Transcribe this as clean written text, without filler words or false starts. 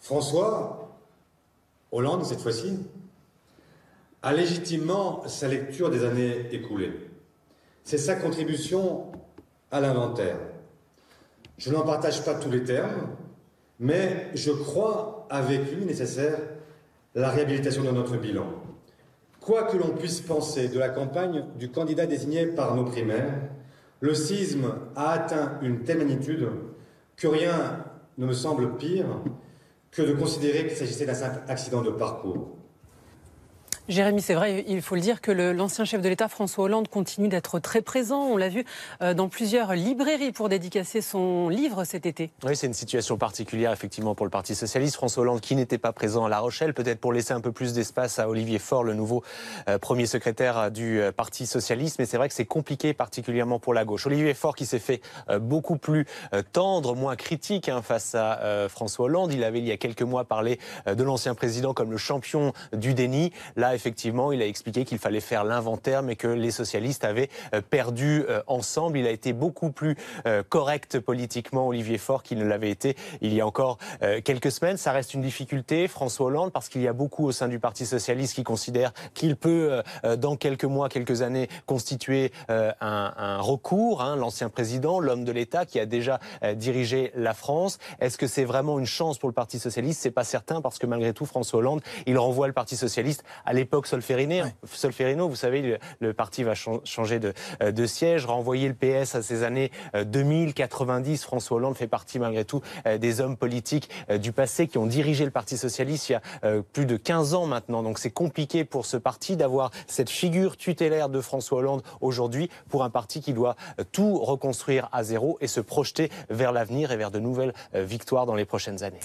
François Hollande, cette fois-ci, a légitimement sa lecture des années écoulées. C'est sa contribution à l'inventaire. Je n'en partage pas tous les termes, mais je crois avec lui nécessaire la réhabilitation de notre bilan. Quoi que l'on puisse penser de la campagne du candidat désigné par nos primaires, le schisme a atteint une telle magnitude que rien ne me semble pire que de considérer qu'il s'agissait d'un simple accident de parcours. Jérémy, c'est vrai, il faut le dire que l'ancien chef de l'État, François Hollande, continue d'être très présent. On l'a vu dans plusieurs librairies pour dédicacer son livre cet été. Oui, c'est une situation particulière, effectivement, pour le Parti socialiste. François Hollande qui n'était pas présent à La Rochelle, peut-être pour laisser un peu plus d'espace à Olivier Faure, le nouveau premier secrétaire du Parti socialiste. Mais c'est vrai que c'est compliqué, particulièrement pour la gauche. Olivier Faure qui s'est fait beaucoup plus tendre, moins critique face à François Hollande. Il avait, il y a quelques mois, parlé de l'ancien président comme le champion du déni. Là, effectivement, il a expliqué qu'il fallait faire l'inventaire, mais que les socialistes avaient perdu ensemble. Il a été beaucoup plus correct politiquement, Olivier Faure, qu'il ne l'avait été il y a encore quelques semaines. Ça reste une difficulté, François Hollande, parce qu'il y a beaucoup au sein du Parti socialiste qui considèrent qu'il peut, dans quelques mois, quelques années, constituer un recours. L'ancien président, l'homme de l'État, qui a déjà dirigé la France. Est-ce que c'est vraiment une chance pour le Parti socialiste? C'est pas certain, parce que malgré tout, François Hollande, il renvoie le Parti socialiste à l'époque Solferino, vous savez, le parti va changer de siège, renvoyer le PS à ces années 2000-90. François Hollande fait partie malgré tout des hommes politiques du passé qui ont dirigé le Parti socialiste il y a plus de 15 ans maintenant. Donc c'est compliqué pour ce parti d'avoir cette figure tutélaire de François Hollande aujourd'hui pour un parti qui doit tout reconstruire à zéro et se projeter vers l'avenir et vers de nouvelles victoires dans les prochaines années.